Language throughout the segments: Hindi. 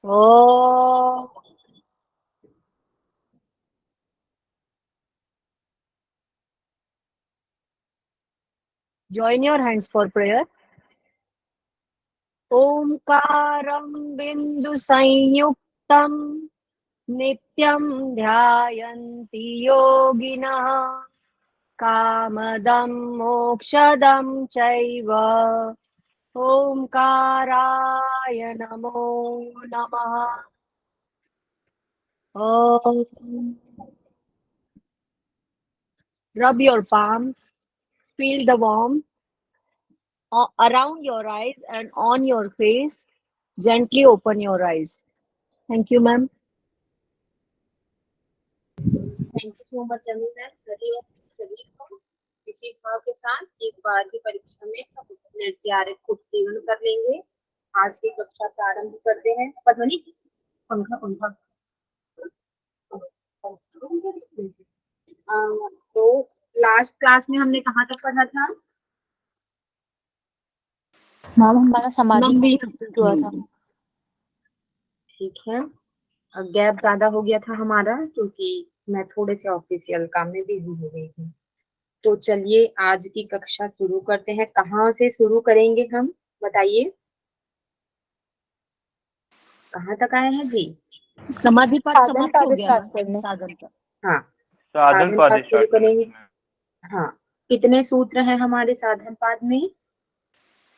Oh, join your hands for prayer. ओंकारं बिंदु संयुक्तं नित्यं ध्यायन्ति योगिनः कामदं मोक्षदं चैव ओंकाराय नमो नमः. Om. Rub your palms, feel the warmth around your eyes and on your face. Gently open your eyes. Thank you, ma'am. Thank you so much Anu ma'am. सभी को इसी भाव के साथ एक बार की परीक्षा में नेट जेआरएफ को उत्तीर्ण कर लेंगे। आज की कक्षा प्रारंभ करते हैं। पद्मनी पंखा पंखा तो लास्ट क्लास में हमने कहाँ तक पढ़ा था? मैम हमारा समाधि नंदी हुआ था। ठीक है, गैप ज्यादा हो गया था हमारा क्योंकि मैं थोड़े से ऑफिशियल काम में बिजी हो गई थी। तो चलिए आज की कक्षा शुरू करते हैं। कहाँ से शुरू करेंगे हम, बताइए कहाँ तक आए हैं जी? समाधि पाठ साधन समाप्त हो पाद गया स्टार्ट करने। साधन पाठ. हाँ, साधन साधन पाद पाठ शुरू स्टार्ट करेंगे। करेंगे। हाँ, कितने सूत्र हैं हमारे साधन पाद में?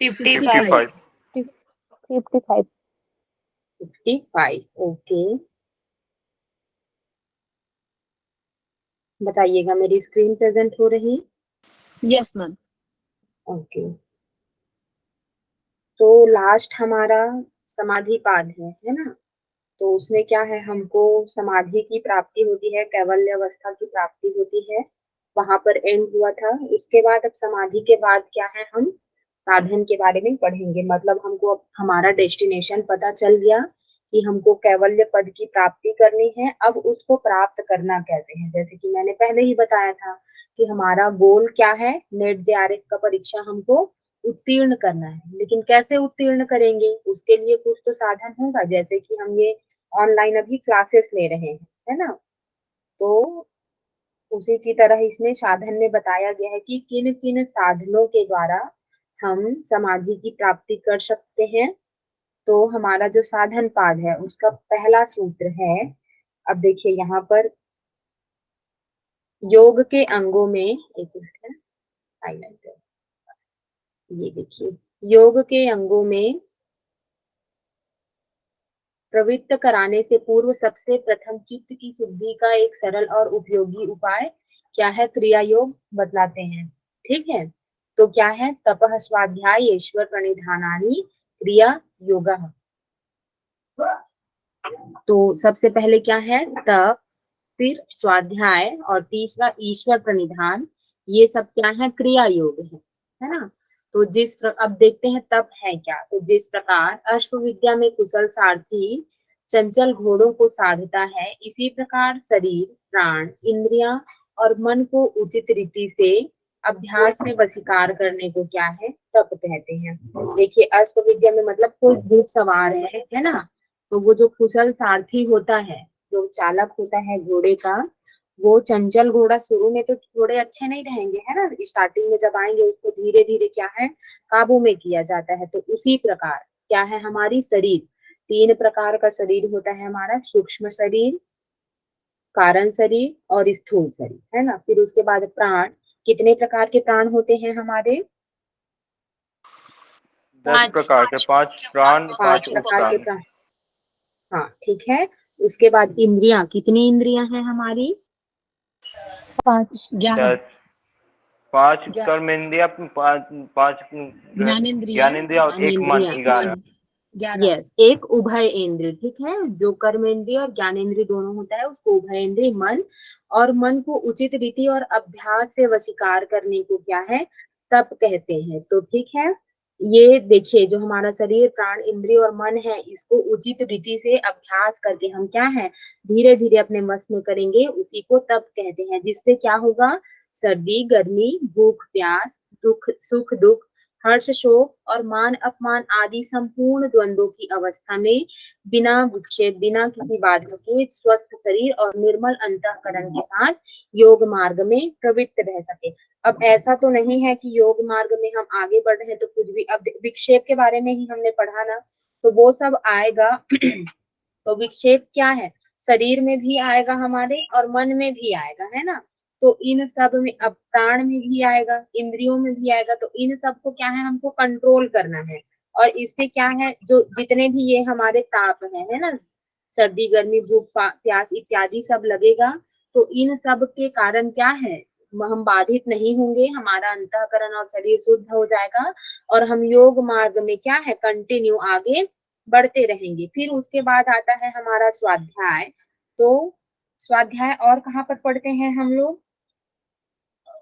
55 55 55। ओके, बताइएगा मेरी स्क्रीन प्रेजेंट हो रही? Yes ma'am. ओके, तो लास्ट हमारा समाधि पाद है ना? तो उसमें क्या है, हमको समाधि की प्राप्ति होती है, कैवल्य अवस्था की प्राप्ति होती है, वहां पर एंड हुआ था। उसके बाद अब समाधि के बाद क्या है, हम साधन के बारे में पढ़ेंगे। मतलब हमको अब हमारा डेस्टिनेशन पता चल गया कि हमको कैवल्य पद की प्राप्ति करनी है। अब उसको प्राप्त करना कैसे है, जैसे कि मैंने पहले ही बताया था कि हमारा गोल क्या है, नेट जेआरएफ का परीक्षा हमको उत्तीर्ण करना है। लेकिन कैसे उत्तीर्ण करेंगे, उसके लिए कुछ तो साधन होगा, जैसे कि हम ये ऑनलाइन अभी क्लासेस ले रहे हैं, है ना? तो उसी की तरह इसमें साधन में बताया गया है कि किन किन साधनों के द्वारा हम समाधि की प्राप्ति कर सकते हैं। तो हमारा जो साधन पाद है उसका पहला सूत्र है, अब देखिए यहाँ पर योग के अंगों में, एक मिनट है हाईलाइटर, ये देखिए योग के अंगों में प्रवृत्त कराने से पूर्व सबसे प्रथम चित्त की शुद्धि का एक सरल और उपयोगी उपाय क्या है, क्रिया योग बतलाते हैं। ठीक है, तो क्या है, तपः स्वाध्याय ईश्वर प्रणिधानानि क्रिया योगा। तो सबसे पहले क्या है, तप, फिर स्वाध्याय और तीसरा ईश्वर प्रणिधान, ये सब क्या है, क्रिया योग है ना? तो अब देखते हैं तप है क्या। तो जिस प्रकार अश्व विद्या में कुशल सारथी चंचल घोड़ों को साधता है, इसी प्रकार शरीर, प्राण, इंद्रियां और मन को उचित रीति से अभ्यास से वशीकार करने को क्या है, तप कहते हैं। देखिए अश्व विद्या में मतलब कोई घुड़ सवार है ना? तो वो जो कुशल सारथी होता है, जो चालक होता है घोड़े का, वो चंचल घोड़ा, शुरू में तो घोड़े अच्छे नहीं रहेंगे, है ना? स्टार्टिंग में जब आएंगे उसको धीरे धीरे क्या है, काबू में किया जाता है। तो उसी प्रकार क्या है, हमारी शरीर, तीन प्रकार का शरीर होता है हमारा, सूक्ष्म शरीर, कारण शरीर और स्थूल शरीर, है ना? फिर उसके बाद प्राण, कितने प्रकार के प्राण होते हैं हमारे? 10 प्रकार के, 5 प्राण, 5 प्रकार के उपप्राण। प्राण। हाँ ठीक है, उसके बाद इंद्रियां, कितनी इंद्रियां हैं हमारी? 5 11. 10, 5 कर्मेंद्रिया, 5 ज्ञानेंद्रिया और एक मन, 11। यस, एक उभय इंद्रिय, ठीक है, जो कर्मेंद्रिय और ज्ञानेंद्रिय दोनों होता है उसको उभय इंद्रिय मन, और मन को उचित रीति और अभ्यास से वशीकार करने को क्या है, तप कहते हैं। तो ठीक है, ये देखिए जो हमारा शरीर, प्राण, इंद्रिय और मन है, इसको उचित रीति से अभ्यास करके हम क्या है, धीरे धीरे अपने वश में करेंगे, उसी को तप कहते हैं। जिससे क्या होगा, सर्दी, गर्मी, भूख, प्यास, दुख, सुख, दुख, हर्ष शोक और मान अपमान आदि संपूर्ण द्वंद्वों की अवस्था में बिना विक्षेप, बिना किसी बाधा के स्वस्थ शरीर और निर्मल अंतःकरण के साथ योग मार्ग में प्रवृत्त रह सके। अब ऐसा तो नहीं है कि योग मार्ग में हम आगे बढ़ रहे हैं तो कुछ भी, अब विक्षेप के बारे में ही हमने पढ़ा ना, तो वो सब आएगा। तो विक्षेप क्या है, शरीर में भी आएगा हमारे और मन में भी आएगा, है ना। तो इन सब में, अब प्राण में भी आएगा, इंद्रियों में भी आएगा, तो इन सब को क्या है, हमको कंट्रोल करना है। और इससे क्या है, जो जितने भी ये हमारे ताप है ना, सर्दी गर्मी भूख प्यास इत्यादि सब लगेगा, तो इन सब के कारण क्या है, हम बाधित नहीं होंगे, हमारा अंतःकरण और शरीर शुद्ध हो जाएगा और हम योग मार्ग में क्या है, कंटिन्यू आगे बढ़ते रहेंगे। फिर उसके बाद आता है हमारा स्वाध्याय। तो स्वाध्याय और कहाँ पर पढ़ते हैं हम लोग,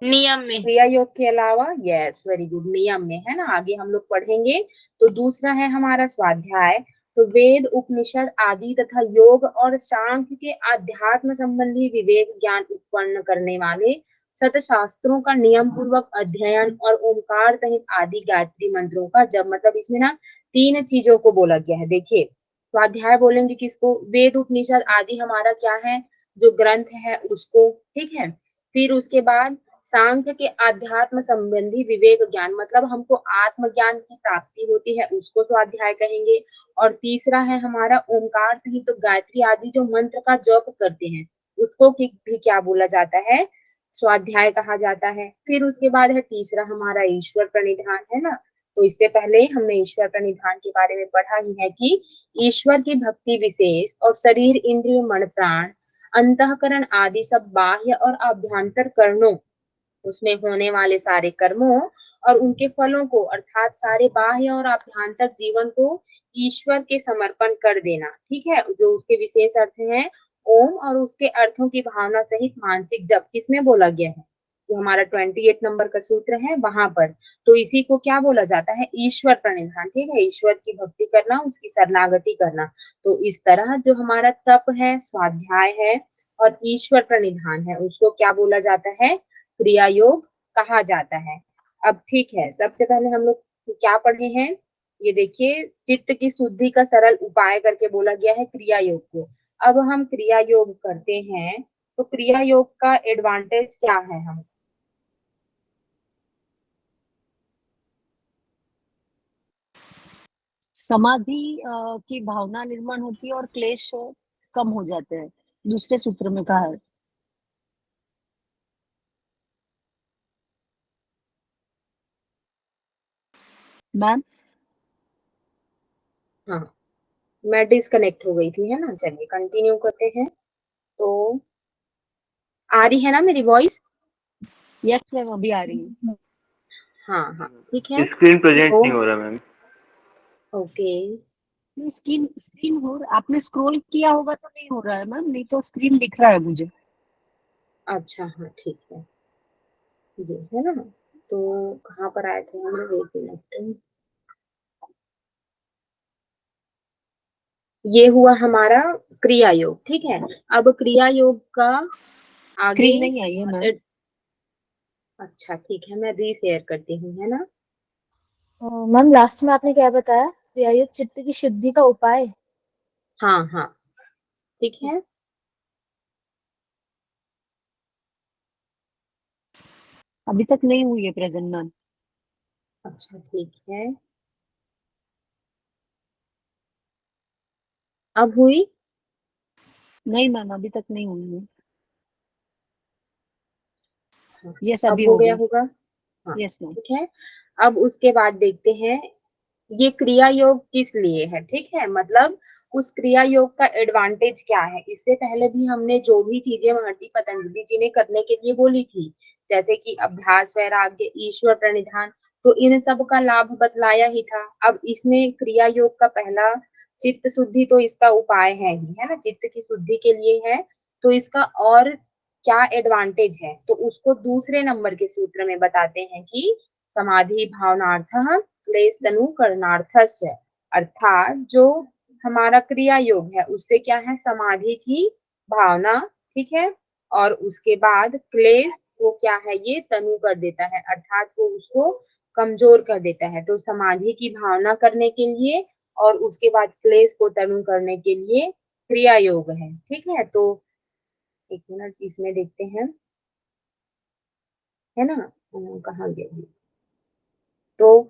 नियम में। क्रिया योग के अलावा, यस वेरी गुड, नियम में, है ना, आगे हम लोग पढ़ेंगे। तो दूसरा है हमारा स्वाध्याय। तो वेद उपनिषद आदि तथा योग और सांख्य के आध्यात्म संबंधी विवेक ज्ञान उत्पन्न करने वाले सत शास्त्रों का नियम पूर्वक अध्ययन और ओंकार सहित आदि गायत्री मंत्रों का जब, मतलब इसमें ना 3 चीजों को बोला गया है। देखिए, स्वाध्याय बोलेंगे किसको, वेद उपनिषद आदि हमारा क्या है, जो ग्रंथ है उसको, ठीक है। फिर उसके बाद सांख्य के आध्यात्म संबंधी विवेक ज्ञान, मतलब हमको आत्मज्ञान की प्राप्ति होती है, उसको स्वाध्याय कहेंगे। और तीसरा है हमारा ओंकार सहित तो गायत्री आदि जो मंत्र का जप करते हैं, उसको भी क्या बोला जाता है, स्वाध्याय कहा जाता है। फिर उसके बाद है तीसरा हमारा ईश्वर प्रणिधान, है ना। तो इससे पहले हमने ईश्वर प्रणिधान के बारे में पढ़ा ही है कि ईश्वर की भक्ति विशेष और शरीर इंद्रिय मन प्राण अंतःकरण आदि सब बाह्य और अभ्यंतर कर्णों, उसमें होने वाले सारे कर्मों और उनके फलों को, अर्थात सारे बाह्य और आभ्यंतर जीवन को ईश्वर के समर्पण कर देना, ठीक है। जो उसके विशेष अर्थ हैं, ओम और उसके अर्थों की भावना सहित मानसिक जप, किसमें बोला गया है, जो हमारा 28 नंबर का सूत्र है वहां पर। तो इसी को क्या बोला जाता है, ईश्वर प्रणिधान, ठीक है। ईश्वर की भक्ति करना, उसकी शरणागति करना। तो इस तरह जो हमारा तप है, स्वाध्याय है और ईश्वर प्रणिधान है, उसको क्या बोला जाता है, क्रिया योग कहा जाता है। अब ठीक है, सबसे पहले हम लोग क्या पढ़े हैं, ये देखिए, चित्त की शुद्धि का सरल उपाय करके बोला गया है क्रिया योग को। अब हम क्रिया योग करते हैं, तो क्रिया योग का एडवांटेज क्या है, हम समाधि की भावना निर्माण होती है और क्लेश कम हो जाते हैं, दूसरे सूत्र में कहा है। मैम, हाँ, मैं डिस्कनेक्ट हो गई थी, है ना। चलिए कंटिन्यू करते हैं। तो आ रही है ना मेरी वॉइस, यस मैम, अभी आ रही है। हाँ हाँ ठीक है। स्क्रीन प्रेजेंट तो नहीं हो रहा मैम। ओके, स्क्रीन स्क्रीन हो, आपने स्क्रॉल किया होगा तो नहीं हो रहा है मैम, नहीं तो स्क्रीन दिख रहा है मुझे। अच्छा हाँ ठीक है, ये है ना। तो कहाँ पर आए थे हम लोग, एक मिनट। ये हुआ हमारा क्रिया योग, ठीक है। अब क्रिया योग का आगे, स्क्रीन नहीं आई है मैम। अच्छा ठीक है, मैं रीशेयर करती हूँ, है ना। मैम लास्ट में आपने क्या बताया, क्रिया योग चित्त की शुद्धि का उपाय। हाँ हाँ ठीक है। अभी तक नहीं हुई है प्रेजेंट मैम। अच्छा ठीक है, अब हुई, नहीं मैम, अभी तक नहीं हुई है। हाँ, यस, अब अभी हो हो गया गई। होगा, हाँ यस मैम। ठीक है। अब उसके बाद देखते हैं ये क्रिया योग किस लिए है, ठीक है। मतलब उस क्रिया योग का एडवांटेज क्या है। इससे पहले भी हमने जो भी चीजें महर्षि पतंजलि जी ने करने के लिए बोली थी, जैसे कि अभ्यास, वैराग्य, ईश्वर प्रणिधान, तो इन सब का लाभ बतलाया ही था। अब इसमें क्रिया योग का पहला, चित्त शुद्धि, तो इसका उपाय है ही, है ना, चित्त की शुद्धि के लिए है। तो इसका और क्या एडवांटेज है, तो उसको दूसरे नंबर के सूत्र में बताते हैं कि समाधि भावनार्थः क्लेश तनु करणार्थस्य, अर्थात जो हमारा क्रिया योग है उससे क्या है, समाधि की भावना, ठीक है। और उसके बाद क्लेश वो क्या है, ये तनु कर देता है, अर्थात वो उसको कमजोर कर देता है। तो समाधि की भावना करने के लिए और उसके बाद क्लेश को तनु करने के लिए क्रिया योग है। ठीक है, तो एक मिनट इसमें देखते हैं, है ना, कहाँ गए। तो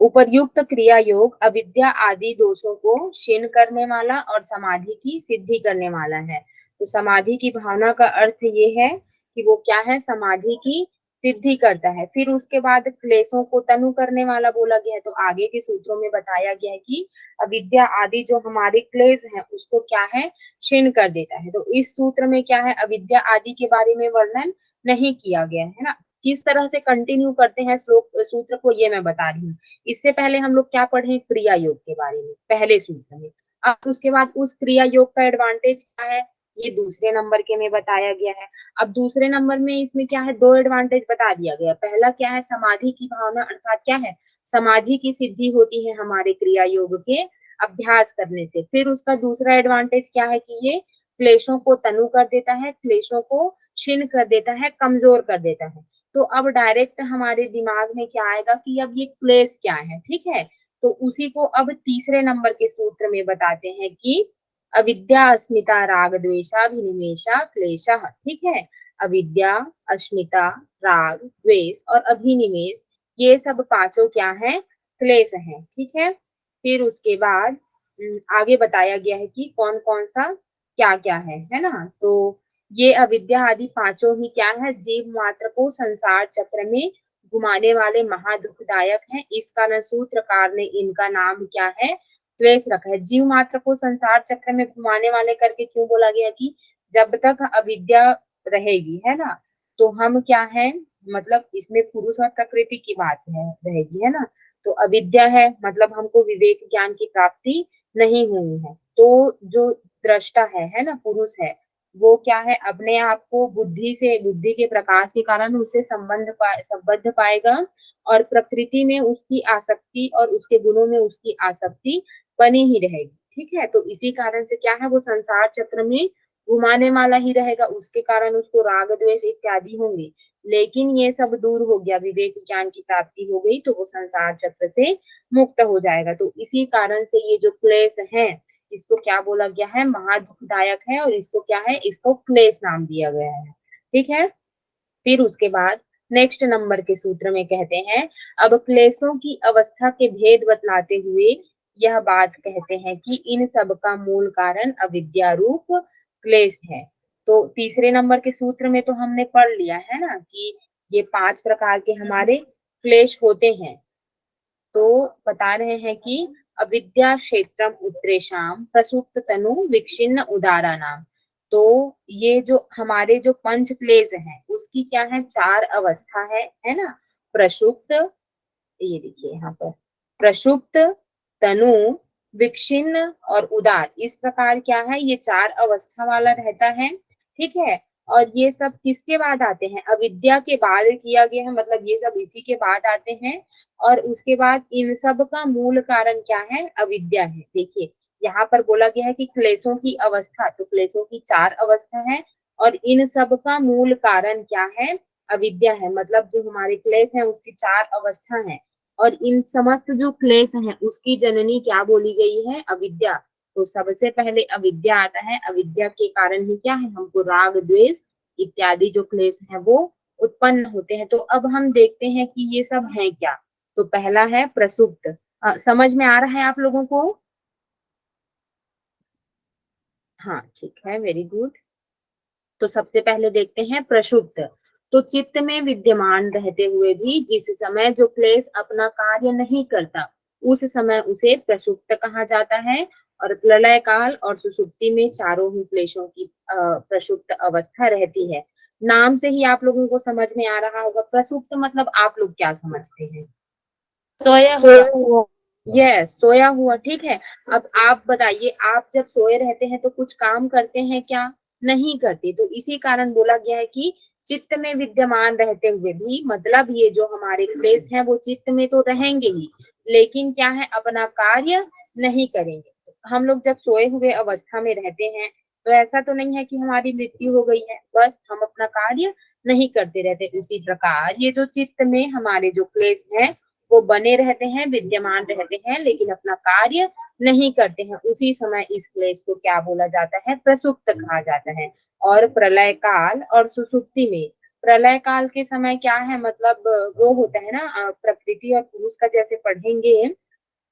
उपर्युक्त क्रिया योग अविद्या आदि दोषों को क्षीण करने वाला और समाधि की सिद्धि करने वाला है। तो समाधि की भावना का अर्थ ये है कि वो क्या है, समाधि की सिद्धि करता है। फिर उसके बाद क्लेशों को तनु करने वाला बोला गया है। तो आगे के सूत्रों में बताया गया है कि अविद्या आदि जो हमारे क्लेश है उसको क्या है, क्षीण कर देता है। तो इस सूत्र में क्या है, अविद्या आदि के बारे में वर्णन नहीं किया गया है ना। किस तरह से कंटिन्यू करते हैं श्लोक सूत्र को, ये मैं बता रही हूँ। इससे पहले हम लोग क्या पढ़े, क्रिया योग के बारे में पहले सूत्र में। अब उसके बाद उस क्रिया योग का एडवांटेज क्या है, ये दूसरे नंबर के में बताया गया है। अब दूसरे नंबर में इसमें क्या है, दो एडवांटेज बता दिया गया। पहला क्या है, समाधि की भावना, अर्थात क्या है, समाधि की सिद्धि होती है हमारे क्रिया योग के अभ्यास करने से। फिर उसका दूसरा एडवांटेज क्या है कि ये क्लेशों को तनु कर देता है, क्लेशों को क्षीण कर देता है, कमजोर कर देता है। तो अब डायरेक्ट हमारे दिमाग में क्या आएगा कि अब ये क्लेश क्या है। ठीक है, तो उसी को अब तीसरे नंबर के सूत्र में बताते हैं कि अविद्या अस्मिता राग द्वेषाभिनिवेशा क्लेशः। ठीक है, अविद्या, अस्मिता, राग, द्वेष और अभिनिवेश, ये सब पांचों क्या है, क्लेश है। ठीक है, फिर उसके बाद आगे बताया गया है कि कौन कौन सा क्या क्या है ना। तो ये अविद्या आदि पांचों ही क्या है, जीव मात्र को संसार चक्र में घुमाने वाले महादुखदायक हैं। इस कारण सूत्रकार ने इनका नाम क्या है, क्लेश रखा है। जीव मात्र को संसार चक्र में घुमाने वाले करके क्यों बोला गया कि जब तक अविद्या रहेगी, है ना, तो हम क्या है, मतलब इसमें पुरुष और प्रकृति की बात है रहेगी, है ना। तो अविद्या है मतलब हमको विवेक ज्ञान की प्राप्ति नहीं हुई है। तो जो दृष्टा है ना, पुरुष है, वो क्या है, अपने आप को बुद्धि से, बुद्धि के प्रकाश के कारण उससे संबद्ध पाएगा और प्रकृति में उसकी आसक्ति और उसके गुणों में उसकी आसक्ति बनी ही रहेगी। ठीक है, तो इसी कारण से क्या है, वो संसार चक्र में घुमाने वाला ही रहेगा। उसके कारण उसको राग द्वेष इत्यादि होंगे। लेकिन ये सब दूर हो गया, विवेक ज्ञान की प्राप्ति हो गई, तो वो संसार चक्र से मुक्त हो जाएगा। तो इसी कारण से ये जो क्लेश है, इसको क्या बोला गया है, महादुखदायक है, और इसको क्या है, इसको क्लेश नाम दिया गया है। ठीक है, फिर उसके बाद नेक्स्ट नंबर के सूत्र में कहते हैं, अब क्लेशों की अवस्था के भेद बतलाते हुए यह बात कहते हैं कि इन सब का मूल कारण अविद्या रूप क्लेश है। तो तीसरे नंबर के सूत्र में तो हमने पढ़ लिया है ना कि ये 5 प्रकार के हमारे क्लेश होते हैं। तो बता रहे हैं कि अविद्या क्षेत्रम उत्रेशाम प्रसुप्त तनु विक्षिन्न उदारा नाम। तो ये जो हमारे जो पंच क्लेश हैं उसकी क्या है, 4 अवस्था है ना। प्रसुप्त, ये देखिए यहाँ पर, प्रसुप्त, तनु, विक्षिन्न और उदार, इस प्रकार क्या है, ये 4 अवस्था वाला रहता है। ठीक है, और ये सब किसके बाद आते हैं, अविद्या के बाद किया गया है, मतलब ये सब इसी के बाद आते हैं। और उसके बाद इन सब का मूल कारण क्या है, अविद्या है। देखिए यहाँ पर बोला गया है कि क्लेशों की अवस्था, तो क्लेशों की 4 अवस्था है और इन सब का मूल कारण क्या है, अविद्या है। मतलब जो हमारे क्लेश है उसकी 4 अवस्था है और इन समस्त जो क्लेश हैं उसकी जननी क्या बोली गई है, अविद्या। तो सबसे पहले अविद्या आता है। अविद्या के कारण ही क्या है, हमको राग द्वेष इत्यादि जो क्लेश है वो उत्पन्न होते हैं। तो अब हम देखते हैं कि ये सब है क्या। तो पहला है प्रसुप्त। समझ में आ रहा है आप लोगों को? हाँ ठीक है, वेरी गुड। तो सबसे पहले देखते हैं प्रसुप्त। तो चित्त में विद्यमान रहते हुए भी जिस समय जो क्लेश अपना कार्य नहीं करता उस समय उसे प्रसुप्त कहा जाता है। और प्रलय काल और सुसुप्ति में चारों ही क्लेशों की प्रसुप्त अवस्था रहती है। नाम से ही आप लोगों को समझ में आ रहा होगा, प्रसुप्त मतलब आप लोग क्या समझते हैं? सोया हुआ। यस, सोया हुआ। ठीक है, अब आप बताइए, आप जब सोए रहते हैं तो कुछ काम करते हैं क्या? नहीं करते। तो इसी कारण बोला गया है कि चित्त में विद्यमान रहते हुए भी, मतलब ये जो हमारे क्लेश हैं वो चित्त में तो रहेंगे ही, लेकिन क्या है, अपना कार्य नहीं करेंगे। हम लोग जब सोए हुए अवस्था में रहते हैं तो ऐसा तो नहीं है कि हमारी मृत्यु हो गई है, बस हम अपना कार्य नहीं करते रहते। उसी प्रकार ये जो चित्त में हमारे जो क्लेश हैं वो बने रहते हैं, विद्यमान रहते हैं, लेकिन अपना कार्य नहीं करते हैं। उसी समय इस क्लेश को क्या बोला जाता है? प्रसुप्त कहा जाता है। और प्रलय काल और सुसुप्ति में, प्रलय काल के समय क्या है, मतलब वो होता है ना, प्रकृति और पुरुष का जैसे पढ़ेंगे,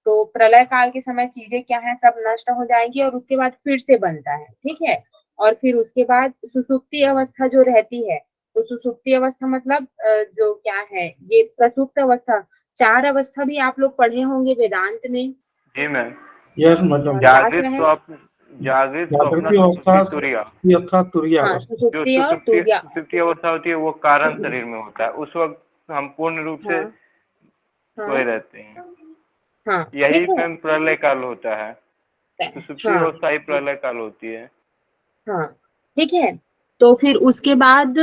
तो प्रलय काल के समय चीजें क्या है, सब नष्ट हो जाएंगी और उसके बाद फिर से बनता है, ठीक है। और फिर उसके बाद सुसुप्ति अवस्था जो रहती है, तो सुसुप्ति अवस्था मतलब जो क्या है, ये प्रसुप्त अवस्था, 4 अवस्था भी आप लोग पढ़े होंगे वेदांत में। जी मैम। Yes madam. क्या क्या है? जागृत तो अपना जागृति अवस्था, सुषुप्ति तुरिया, अर्थात तुरीय हाँ, अवस्था। जो सुसुप्ति और सुसुप्ति तुर्या। सुसुप्ति अवस्था होती है वो कारण शरीर में होता है, उस वक्त हम पूर्ण रूप से हाँ सोए हाँ रहते हैं। हाँ, यही ठीक है। मैम प्रलय काल होता है, सुसुप्ति हाँ अवस्था ही प्रलय काल होती है। हाँ, ठीक है। तो फिर उसके बाद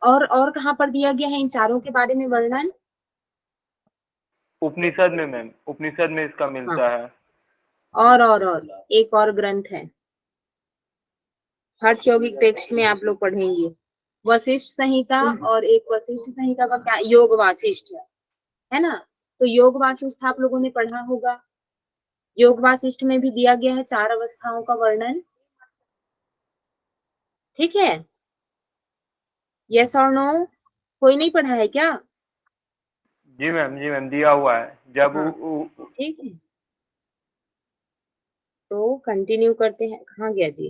और कहाँ पर दिया गया है इन चारों के बारे में वर्णन? उपनिषद में मैम, उपनिषद में इसका हाँ, मिलता है। और एक और ग्रंथ है, हर यौगिक टेक्स्ट में आप लोग पढ़ेंगे, वशिष्ठ संहिता, और एक वशिष्ठ संहिता का क्या, योग वासिष्ठ है ना। तो योग वासिष्ठ आप लोगों ने पढ़ा होगा। योग वासिष्ठ में भी दिया गया है 4 अवस्थाओं का वर्णन, ठीक है। यस और नो? कोई नहीं पढ़ा है क्या? जी मैम दिया हुआ है। जब हाँ, ठीक है। तो कंटिन्यू करते हैं, कहाँ गया जी?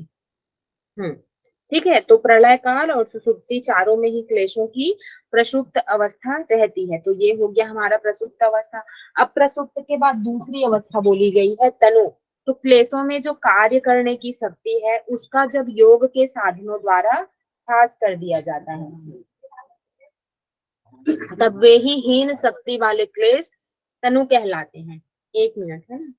ठीक है। तो प्रलय काल और सुसुप्ति चारों में ही क्लेशों की प्रसुप्त अवस्था रहती है। तो ये हो गया हमारा प्रसुप्त अवस्था। अब प्रसुप्त के बाद दूसरी अवस्था बोली गई है तनु। तो क्लेशों में जो कार्य करने की शक्ति है उसका जब योग के साधनों द्वारा ह्रास कर दिया जाता है, तब वे ही हीन शक्ति वाले क्लेश तनु कहलाते हैं। 1 मिनट है ना।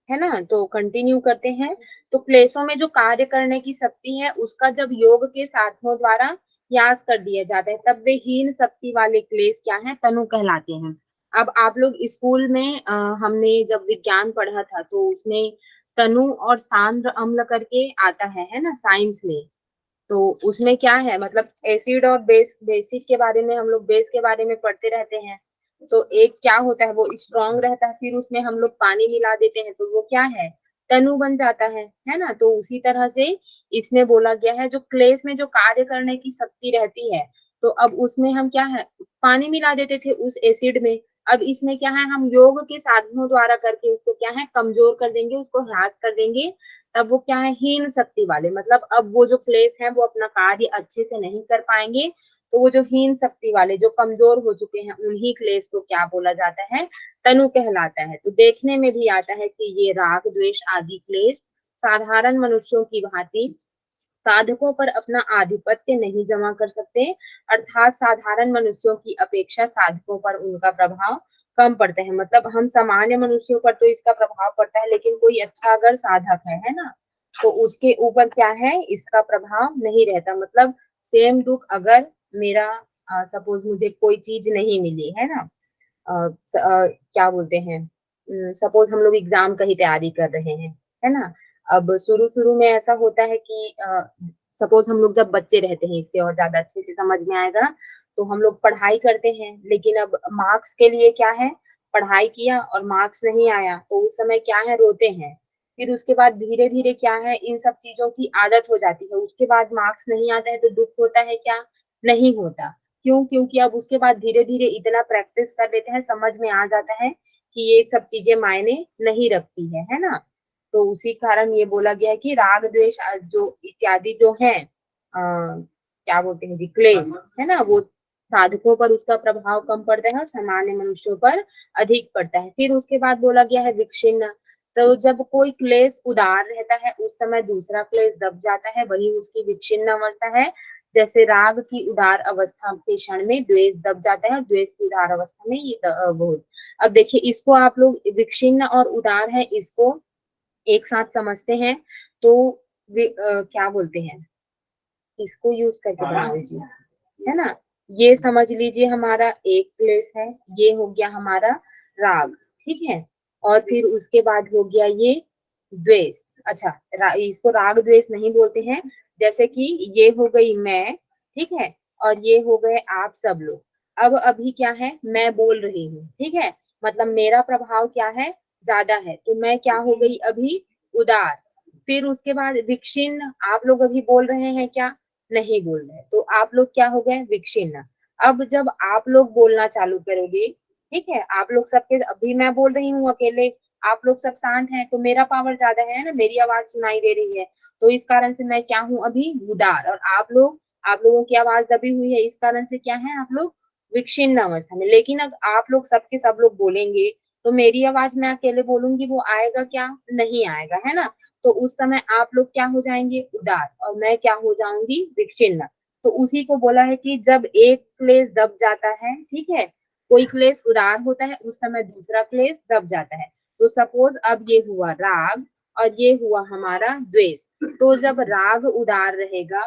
है ना, तो कंटिन्यू करते हैं। तो क्लेशों में जो कार्य करने की शक्ति है उसका जब योग के साधनों द्वारा ह्रास कर दिया जाता है तब वे हीन शक्ति वाले क्लेश क्या है, तनु कहलाते हैं। अब आप लोग स्कूल में हमने जब विज्ञान पढ़ा था तो उसमें तनु और सांद्र अम्ल करके आता है ना, साइंस में। तो उसमें क्या है, मतलब एसिड और बेसिक के बारे में, हम लोग बेस के बारे में पढ़ते रहते हैं। तो एक क्या होता है, वो स्ट्रांग रहता है, फिर उसमें हम लोग पानी मिला देते हैं तो वो क्या है, तनु बन जाता है ना। तो उसी तरह से इसमें बोला गया है जो क्लेश में जो कार्य करने की शक्ति रहती है, तो अब उसमें हम क्या है, पानी मिला देते थे उस एसिड में। अब इसमें क्या है, हम योग के साधनों द्वारा करके उसको क्या है, कमजोर कर देंगे, उसको ह्रास कर देंगे। तब वो क्या है, हीन शक्ति वाले, मतलब अब वो जो क्लेश है वो अपना कार्य अच्छे से नहीं कर पाएंगे। तो वो जो हीन शक्ति वाले, जो कमजोर हो चुके हैं, उन्हीं क्लेश को क्या बोला जाता है, तनु कहलाता है। तो देखने में भी आता है कि ये राग द्वेष आदि क्लेश साधारण मनुष्यों की भांति साधकों पर अपना आधिपत्य नहीं जमा कर सकते, अर्थात साधारण मनुष्यों की अपेक्षा साधकों पर उनका प्रभाव कम पड़ता है। मतलब हम सामान्य मनुष्यों पर तो इसका प्रभाव पड़ता है, लेकिन कोई अच्छा अगर साधक है ना, तो उसके ऊपर क्या है, इसका प्रभाव नहीं रहता। मतलब सेम दुख अगर मेरा, सपोज मुझे कोई चीज नहीं मिली है ना, क्या बोलते हैं, सपोज हम लोग एग्जाम का ही तैयारी कर रहे हैं, है ना। अब शुरू शुरू में ऐसा होता है कि सपोज हम लोग जब बच्चे रहते हैं, इससे और ज्यादा अच्छे से समझ में आएगा, तो हम लोग पढ़ाई करते हैं, लेकिन अब मार्क्स के लिए क्या है, पढ़ाई किया और मार्क्स नहीं आया तो उस समय क्या है, रोते हैं। फिर उसके बाद धीरे धीरे क्या है, इन सब चीजों की आदत हो जाती है, उसके बाद मार्क्स नहीं आता है तो दुख होता है क्या, नहीं होता। क्यों? क्योंकि अब उसके बाद धीरे धीरे इतना प्रैक्टिस कर लेते हैं, समझ में आ जाता है कि ये सब चीजें मायने नहीं रखती है ना। तो उसी कारण ये बोला गया है कि राग द्वेष जो इत्यादि जो है, क्या बोलते हैं जी, क्लेश है ना, वो साधकों पर उसका प्रभाव कम पड़ता है और सामान्य मनुष्यों पर अधिक पड़ता है। फिर उसके बाद बोला गया है विक्षिन्न। तो जब कोई क्लेश उदार रहता है उस समय दूसरा क्लेश दब जाता है, वही उसकी विक्षिन्न अवस्था है। जैसे राग की उदार अवस्था के क्षण में द्वेष दब जाता है और द्वेष की उदार अवस्था में ये बहुत। अब देखिए इसको आप लोग, विक्षिन्न और उदार है, इसको एक साथ समझते हैं तो क्या बोलते हैं, इसको यूज करके बना लीजिए, है ना। ये समझ लीजिए हमारा एक क्लेश है, ये हो गया हमारा राग, ठीक है। और फिर उसके बाद हो गया ये द्वेष। अच्छा, इसको राग द्वेष नहीं बोलते हैं, जैसे कि ये हो गई मैं, ठीक है, और ये हो गए आप सब लोग। अब अभी क्या है, मैं बोल रही हूँ, ठीक है, मतलब मेरा प्रभाव क्या है, ज्यादा है, तो मैं क्या हो गई अभी, उदार। फिर उसके बाद विक्षिन्न, आप लोग अभी बोल रहे हैं क्या, नहीं बोल रहे, तो आप लोग क्या हो गए, विक्षिन्न। अब जब आप लोग बोलना चालू करोगे, ठीक है, आप लोग सबके, अभी मैं बोल रही हूँ अकेले, आप लोग सब शांत हैं, तो मेरा पावर ज्यादा है ना, मेरी आवाज सुनाई दे रही है, तो इस कारण से मैं क्या हूँ अभी, उदार। और आप लोगों की आवाज दबी हुई है, इस कारण से क्या है, आप लोग विक्षिन्न अवस्था में। लेकिन अब आप लोग सबके सब लोग बोलेंगे, तो मेरी आवाज मैं अकेले बोलूंगी, वो आएगा क्या, नहीं आएगा, है ना। तो उस समय आप लोग क्या हो जाएंगे, उदार, और मैं क्या हो जाऊंगी, विक्षिन्न। तो उसी को बोला है कि जब एक क्लेश दब जाता है, ठीक है, कोई क्लेश उदार होता है, उस समय दूसरा क्लेश दब जाता है। तो सपोज अब ये हुआ राग और ये हुआ हमारा द्वेष, तो जब राग उदार रहेगा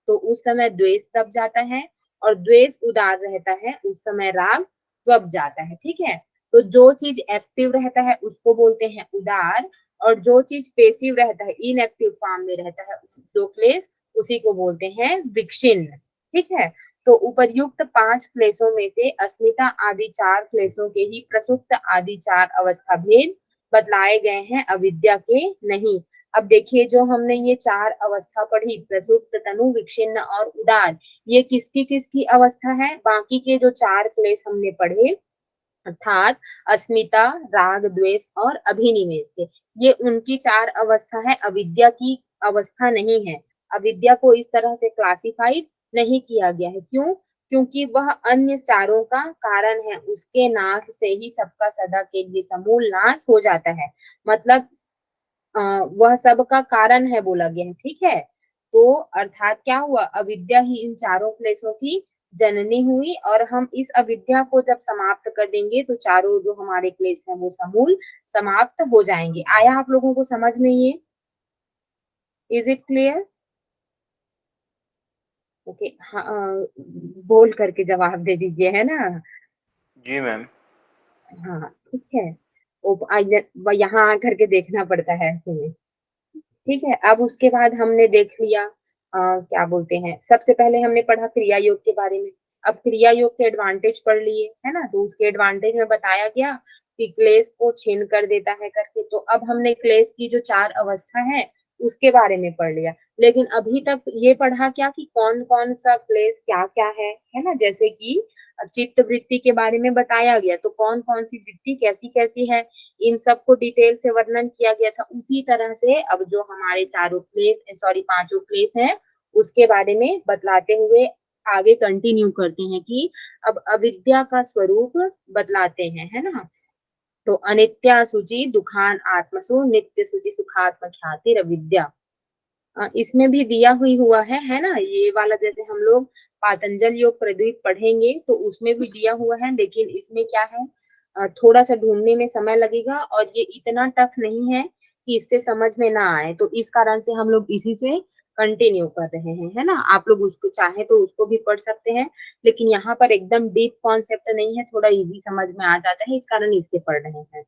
तो उस समय द्वेष दब जाता है, और द्वेष उदार रहता है उस समय राग दब जाता है, ठीक है। तो जो चीज एक्टिव रहता है उसको बोलते हैं उदार, और जो चीज पेसिव रहता है, इनएक्टिव फॉर्म में रहता है, जो क्लेश, उसी को बोलते हैं विक्षिन्न, ठीक है। तो उपर्युक्त 5 क्लेशों में से अस्मिता आदि 4 क्लेशों के ही प्रसुप्त आदि 4 अवस्था भेद बतलाए गए हैं, अविद्या के नहीं। अब देखिए, जो हमने ये 4 अवस्था पढ़ी, प्रसुप्त, तनु, विक्षिन्न और उदार, ये किसकी किसकी अवस्था है, बाकी के जो 4 क्लेश हमने पढ़े, अर्थात अस्मिता, राग, द्वेष और अभिनिवेश के, ये उनकी 4 अवस्था है, अविद्या की अवस्था नहीं है। अविद्या को इस तरह से क्लासिफाइड नहीं किया गया है, क्यों, क्योंकि वह अन्य चारों का कारण है, उसके नाश से ही सबका सदा के लिए समूल नाश हो जाता है। मतलब वह सबका कारण है बोला गया है, ठीक है। तो अर्थात क्या हुआ, अविद्या ही इन चारों क्लेशों की जननी हुई, और हम इस अविद्या को जब समाप्त कर देंगे तो चारों जो हमारे क्लेश हैं वो समूल समाप्त हो जाएंगे। आया आप लोगों को समझ में ये, इज इट क्लियर? ओके, हाँ, बोल करके जवाब दे दीजिए, है ना। जी मैम। हाँ ठीक है, यहाँ आकर के देखना पड़ता है ऐसे में, ठीक है। अब उसके बाद हमने देख लिया क्या बोलते हैं, सबसे पहले हमने पढ़ा क्रिया योग के बारे में। अब क्रिया योग के एडवांटेज पढ़ लिए, है ना, तो उसके एडवांटेज में बताया गया कि क्लेश को छीन कर देता है करके। तो अब हमने क्लेश की जो 4 अवस्था है उसके बारे में पढ़ लिया, लेकिन अभी तक ये पढ़ा क्या कि कौन कौन सा क्लेश क्या क्या है ना। जैसे कि चित्त वृत्ति के बारे में बताया गया, तो कौन कौन सी वृत्ति कैसी कैसी है, इन सबको डिटेल से वर्णन किया गया था। उसी तरह से अब जो हमारे चारों प्लेस, सॉरी 5 प्लेस हैं, उसके बारे में बतलाते हुए आगे कंटिन्यू करते हैं कि अब अविद्या का स्वरूप बतलाते हैं, है ना। तो अनित्या सूचि दुखान आत्मसु, नित्य सूचि सुखात्म ख्याति अविद्या, इसमें भी दिया हुआ है ना, ये वाला। जैसे हम लोग पातंजल योग प्रदीप पढ़ेंगे तो उसमें भी दिया हुआ है, लेकिन इसमें क्या है, थोड़ा सा ढूंढने में समय लगेगा, और ये इतना टफ नहीं है कि इससे समझ में ना आए, तो इस कारण से हम लोग इसी से कंटिन्यू कर रहे हैं, है ना। आप लोग उसको चाहे तो उसको भी पढ़ सकते हैं, लेकिन यहाँ पर एकदम डीप कॉन्सेप्ट नहीं है, थोड़ा इजी समझ में आ जाता है, इस कारण इससे पढ़ रहे हैं।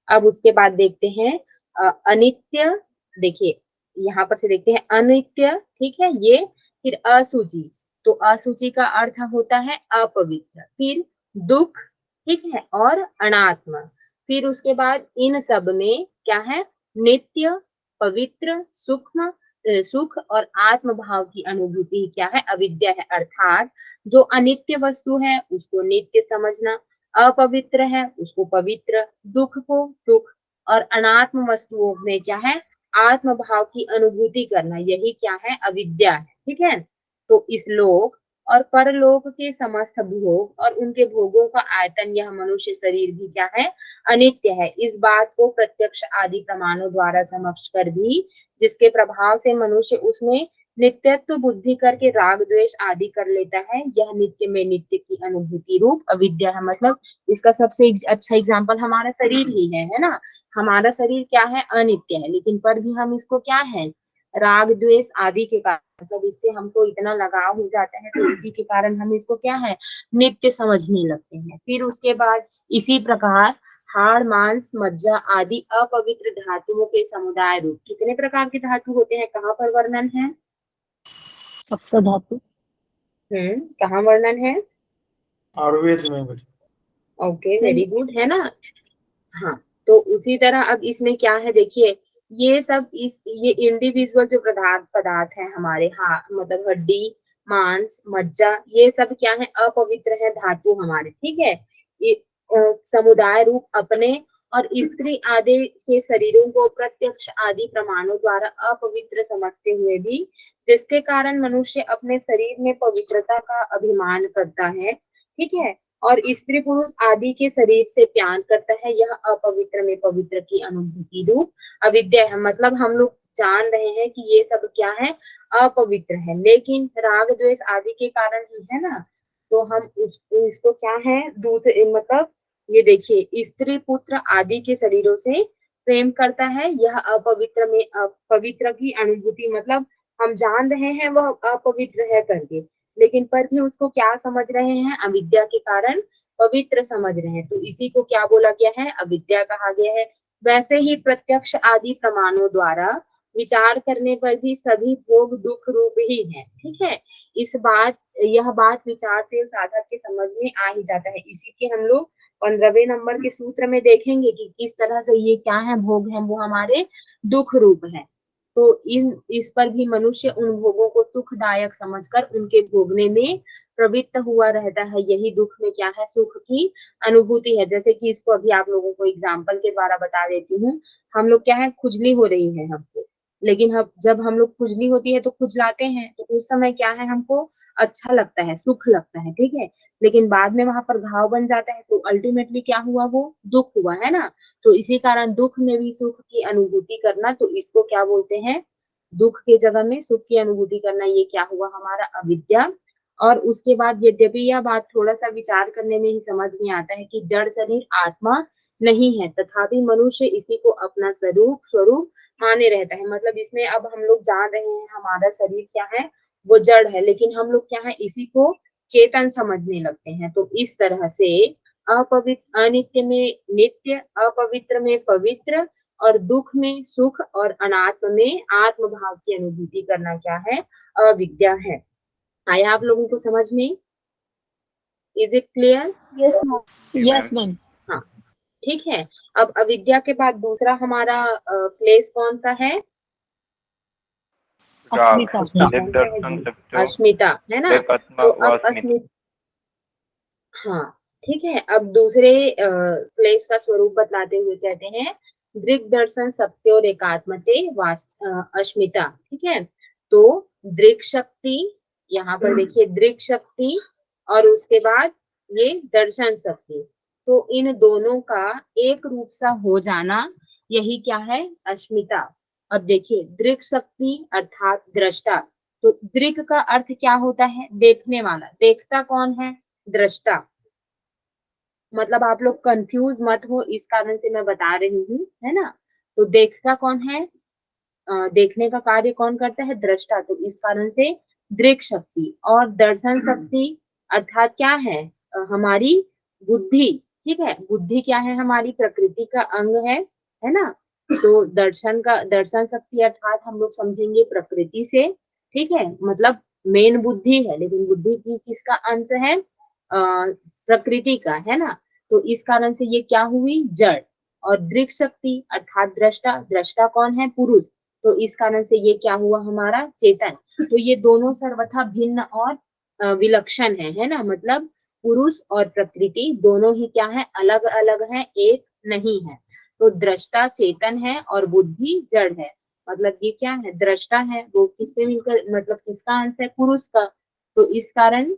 अब उसके बाद देखते हैं अनित्य, देखिए यहाँ पर से देखते हैं अनित्य, ठीक है, ये। फिर असूचि, तो असूचि का अर्थ होता है अपवित्र। फिर दुख, ठीक है, और अनात्मा। फिर उसके बाद इन सब में क्या है, नित्य, पवित्र, सूक्ष्म, सुख और आत्म भाव की अनुभूति क्या है, अविद्या है। अर्थात जो अनित्य वस्तु है उसको नित्य समझना, अपवित्र है उसको पवित्र, दुख को सुख, और अनात्म वस्तुओं में क्या है, आत्म भाव की अनुभूति करना, यही क्या है, अविद्या है, ठीक है। तो इस लोक और परलोक के समस्त भोग और उनके भोगों का आयतन, यह मनुष्य शरीर भी क्या है, अनित्य है। इस बात को प्रत्यक्ष आदि प्रमाणों द्वारा समक्ष कर भी, जिसके प्रभाव से मनुष्य उसमें नित्यत्व बुद्धि करके राग द्वेष आदि कर लेता है, यह नित्य में नित्य की अनुभूति रूप अविद्या है। मतलब इसका सबसे अच्छा एग्जाम्पल हमारा शरीर ही है ना। हमारा शरीर क्या है, अनित्य है, लेकिन पर भी हम इसको क्या है, राग द्वेष आदि के कारण, मतलब इससे हमको इतना लगाव हो जाता है, तो इसी के कारण हम इसको क्या है, नित्य समझने लगते हैं। फिर उसके बाद इसी प्रकार हाड़ मांस मज्जा आदि अपवित्र धातुओं के समुदाय रूप, कितने प्रकार के धातु होते हैं, कहाँ पर वर्णन है? सप्त धातु। कहाँ वर्णन है? आयुर्वेद में भी। ओके, वेरी गुड, है ना। हाँ, तो उसी तरह अब इसमें क्या है, देखिए ये सब ये इंडिविजुअल जो पदार्थ है हमारे, हाँ मतलब हड्डी मांस मज्जा, ये सब क्या है, अपवित्र है धातु हमारे, ठीक है। ये समुदाय रूप अपने और स्त्री आदि के शरीरों को प्रत्यक्ष आदि प्रमाणों द्वारा अपवित्र समझते हुए भी, जिसके कारण मनुष्य अपने शरीर में पवित्रता का अभिमान करता है, ठीक है, और स्त्री पुरुष आदि के शरीर से प्यार करता है, यह अपवित्र में पवित्र की अनुभूति रूप अविद्या है। मतलब हम लोग जान रहे हैं कि ये सब क्या है, अपवित्र है, लेकिन राग द्वेष आदि के कारण ही है ना, तो हम इसको क्या है, दूसरे मतलब ये देखिए स्त्री पुत्र आदि के शरीरों से प्रेम करता है, यह अपवित्र में पवित्र की अनुभूति, मतलब हम जान रहे हैं वह अपवित्र है करके, लेकिन पर भी उसको क्या समझ रहे हैं, अविद्या के कारण पवित्र समझ रहे हैं, तो इसी को क्या बोला गया है, अविद्या कहा गया है। वैसे ही प्रत्यक्ष आदि प्रमाणों द्वारा विचार करने पर भी सभी भोग दुख रूप ही है, ठीक है। यह बात विचारशील साधक के समझ में आ ही जाता है। इसी के हम लोग 15वें नंबर के सूत्र में देखेंगे कि किस तरह से ये क्या है, भोग है वो हमारे दुख रूप है। तो इस पर भी मनुष्य उन भोगों को सुखदायक समझकर उनके भोगने में प्रवृत्त हुआ रहता है, यही दुख में क्या है, सुख की अनुभूति है। जैसे कि इसको अभी आप लोगों को एग्जाम्पल के द्वारा बता देती हूँ। हम लोग क्या है, खुजली हो रही है हमको, लेकिन जब हम लोग खुजली होती है तो खुजलाते हैं, तो उस समय क्या है, हमको अच्छा लगता है, सुख लगता है, ठीक है, लेकिन बाद में वहां पर घाव बन जाता है, तो अल्टीमेटली क्या हुआ, वो दुख हुआ, है ना। तो इसी कारण दुख में भी सुख की अनुभूति करना, तो इसको क्या बोलते हैं, दुख के जगह में सुख की अनुभूति करना, ये क्या हुआ हमारा, अविद्या। और उसके बाद यद्यपि यह बात थोड़ा सा विचार करने में ही समझ में आता है कि जड़ शरीर आत्मा नहीं है, तथापि मनुष्य इसी को अपना स्वरूप माने रहता है। मतलब इसमें अब हम लोग जान रहे हैं हमारा शरीर क्या है, वो जड़ है, लेकिन हम लोग क्या है, इसी को चेतन समझने लगते हैं। तो इस तरह से अपवित्र अनित्य में नित्य, अपवित्र में पवित्र, और दुख में सुख, और अनात्म में आत्म भाव की अनुभूति करना क्या है, अविद्या है। आया आप लोगों को समझ में? Is it clear? Yes ma'am. Yes ma'am. हाँ, ठीक है। अब अविद्या के बाद दूसरा हमारा प्लेस कौन सा है? अस्मिता। अस्मिता, है ना। तो अब अस्मिता, हाँ ठीक है। अब दूसरे प्लेस का स्वरूप बतलाते हुए कहते हैं, दृक् दर्शन सत्योर एकात्मते अस्मिता, ठीक है। तो दृक् शक्ति, यहाँ पर देखिए दृक् शक्ति, और उसके बाद ये दर्शन शक्ति, तो इन दोनों का एक रूप सा हो जाना, यही क्या है, अस्मिता। अब देखिए दृक् शक्ति अर्थात दृष्टा, तो दृक् का अर्थ क्या होता है, देखने वाला, देखता कौन है, दृष्टा। मतलब आप लोग कंफ्यूज मत हो, इस कारण से मैं बता रही हूँ, है ना। तो देखता कौन है, देखने का कार्य कौन करता है, दृष्टा, तो इस कारण से दृक् शक्ति। और दर्शन शक्ति अर्थात क्या है, हमारी बुद्धि, ठीक है। बुद्धि क्या है, हमारी प्रकृति का अंग है ना। तो दर्शन शक्ति अर्थात हम लोग समझेंगे प्रकृति से, ठीक है, मतलब मेन बुद्धि है, लेकिन बुद्धि की किसका अंश है, प्रकृति का, है ना। तो इस कारण से ये क्या हुई, जड़। और दृक् शक्ति अर्थात दृष्टा, दृष्टा कौन है, पुरुष, तो इस कारण से ये क्या हुआ हमारा, चेतन। तो ये दोनों सर्वथा भिन्न और विलक्षण है ना। मतलब पुरुष और प्रकृति दोनों ही क्या है, अलग अलग है, एक नहीं है। तो दृष्टा चेतन है और बुद्धि जड़ है। मतलब ये क्या है, दृष्टा है वो किससे मिलकर, मतलब किसका अंश है, पुरुष का। तो इस कारण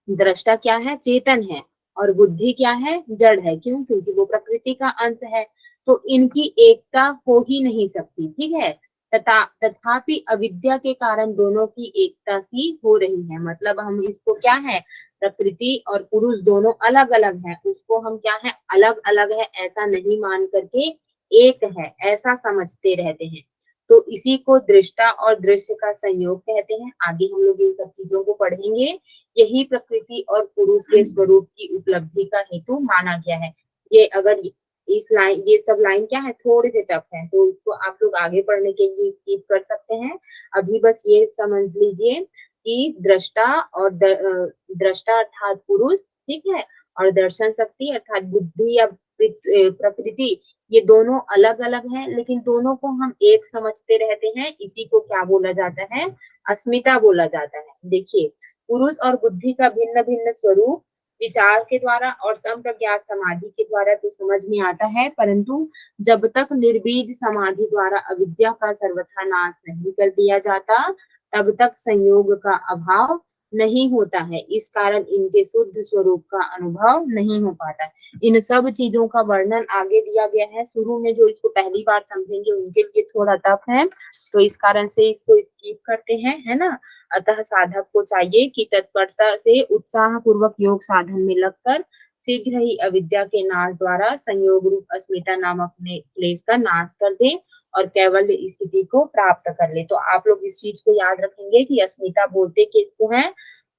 दृष्टा क्या है, चेतन है, और बुद्धि क्या है, जड़ है। क्यों? क्योंकि वो प्रकृति का अंश है। तो इनकी एकता हो ही नहीं सकती, ठीक है। तथापि अविद्या के कारण दोनों की एकता सी हो रही है। मतलब हम इसको क्या है, प्रकृति और पुरुष दोनों अलग अलग हैं, उसको हम क्या है, अलग अलग है ऐसा नहीं मान करके एक है ऐसा समझते रहते हैं। तो इसी को दृष्टा और दृश्य का संयोग कहते हैं। आगे हम लोग इन सब चीजों को पढ़ेंगे। यही प्रकृति और पुरुष के स्वरूप की उपलब्धि का हेतु माना गया है। ये अगर इस लाइन, ये सब लाइन क्या है, थोड़े से टफ है, तो इसको आप लोग आगे पढ़ने के लिए स्किप कर सकते हैं। अभी बस ये समझ लीजिए कि दृष्टा और दृष्टा अर्थात पुरुष, ठीक है, और दर्शन शक्ति अर्थात बुद्धि या प्रकृति, ये दोनों अलग अलग हैं, लेकिन दोनों को हम एक समझते रहते हैं। इसी को क्या बोला जाता है, अस्मिता बोला जाता है। देखिए, पुरुष और बुद्धि का भिन्न भिन्न स्वरूप विचार के द्वारा और संप्रज्ञात समाधि के द्वारा तो समझ में आता है, परंतु जब तक निर्बीज समाधि द्वारा अविद्या का सर्वथा नाश नहीं कर दिया जाता, तब तक संयोग का अभाव नहीं होता है। इस कारण इनके शुद्ध स्वरूप का अनुभव नहीं हो पाता। इन सब चीजों का वर्णन आगे दिया गया है। शुरू में जो इसको पहली बार समझेंगे उनके लिए थोड़ा टफ है, तो इस कारण से इसको स्किप करते हैं, है ना। अतः साधक को चाहिए कि तत्परता से उत्साह पूर्वक योग साधन में लगकर शीघ्र ही अविद्या के नाश द्वारा संयोग रूप अस्मिता नामक क्लेश का नाश कर दे और केवल स्थिति को प्राप्त कर ले। तो आप लोग इस चीज को याद रखेंगे कि अस्मिता बोलते किसको है,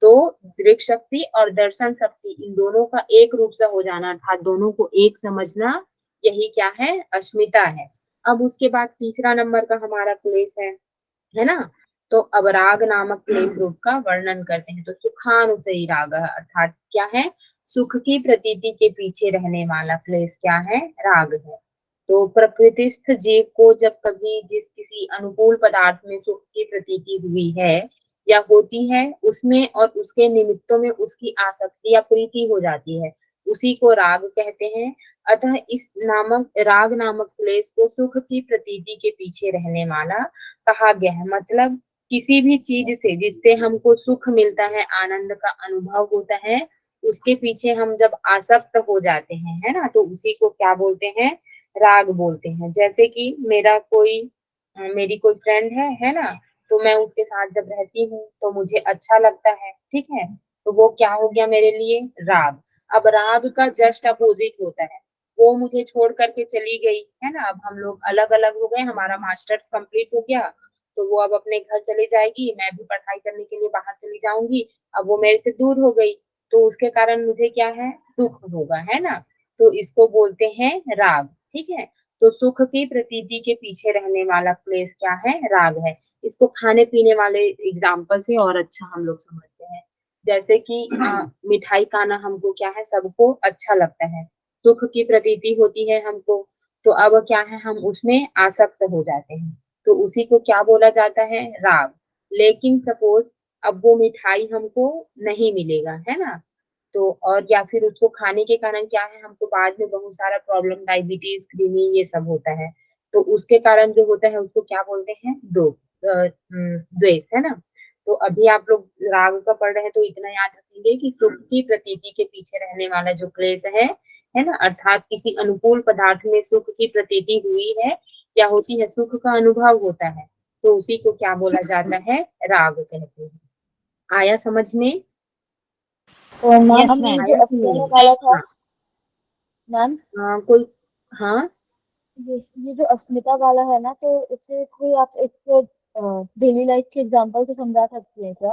तो दृक् शक्ति और दर्शन शक्ति, इन दोनों का एक रूप से हो जाना अर्थात दोनों को एक समझना, यही क्या है, अस्मिता है। अब उसके बाद तीसरा नंबर का हमारा क्लेश है ना। तो अब राग नामक क्लेश रूप का वर्णन करते हैं। तो सुखानुसई राग अर्थात क्या है, सुख की प्रतीति के पीछे रहने वाला क्लेश क्या है, राग है। तो प्रकृतिस्थ जीव को जब कभी जिस किसी अनुकूल पदार्थ में सुख की प्रतीति हुई है या होती है, उसमें और उसके निमित्तों में उसकी आसक्ति या प्रीति हो जाती है, उसी को राग कहते हैं। अतः इस राग नामक क्लेश को सुख की प्रतीति के पीछे रहने वाला कहा गया है। मतलब किसी भी चीज से जिससे हमको सुख मिलता है, आनंद का अनुभव होता है, उसके पीछे हम जब आसक्त हो जाते हैं, है ना, तो उसी को क्या बोलते हैं, राग बोलते हैं। जैसे कि मेरी कोई फ्रेंड है ना, तो मैं उसके साथ जब रहती हूँ तो मुझे अच्छा लगता है, ठीक है, तो वो क्या हो गया मेरे लिए, राग। अब राग का जस्ट अपोजिट होता है, वो मुझे छोड़ करके चली गई, है ना, अब हम लोग अलग अलग हो गए, हमारा मास्टर्स कंप्लीट हो गया, तो वो अब अपने घर चली जाएगी, मैं भी पढ़ाई करने के लिए बाहर चली जाऊंगी, अब वो मेरे से दूर हो गई, तो उसके कारण मुझे क्या है, दुख होगा, है ना। तो इसको बोलते हैं राग, ठीक है। तो सुख की प्रतीति के पीछे रहने वाला क्लेश क्या है, राग है। इसको खाने पीने वाले एग्जाम्पल से और अच्छा हम लोग समझते हैं। जैसे कि मिठाई खाना हमको क्या है, सबको अच्छा लगता है, सुख की प्रतीति होती है हमको, तो अब क्या है, हम उसमें आसक्त हो जाते हैं, तो उसी को क्या बोला जाता है, राग। लेकिन सपोज अब वो मिठाई हमको नहीं मिलेगा, है ना, तो और या फिर उसको खाने के कारण क्या है, हमको बाद में बहुत सारा प्रॉब्लम, डायबिटीज, कृमि, ये सब होता है, तो उसके कारण जो होता है उसको क्या बोलते हैं, द्वेष, है ना। तो अभी आप लोग राग का पढ़ रहे हैं तो इतना याद रखेंगे कि सुख की प्रतीति के पीछे रहने वाला जो क्लेश है ना, अर्थात किसी अनुकूल पदार्थ में सुख की प्रतीति हुई है या होती है, सुख का अनुभव होता है, तो उसी को क्या बोला जाता है, राग कहते हैं। आया समझ में? और मैम Yes, ये ma'am. जो आया कि अस्मिता नहीं? वाला था, हाँ, मैम कोई, हाँ, ये जो अस्मिता वाला है ना, तो इसे कोई आप एक डेली लाइफ के एग्जांपल से समझा सकती हैं क्या?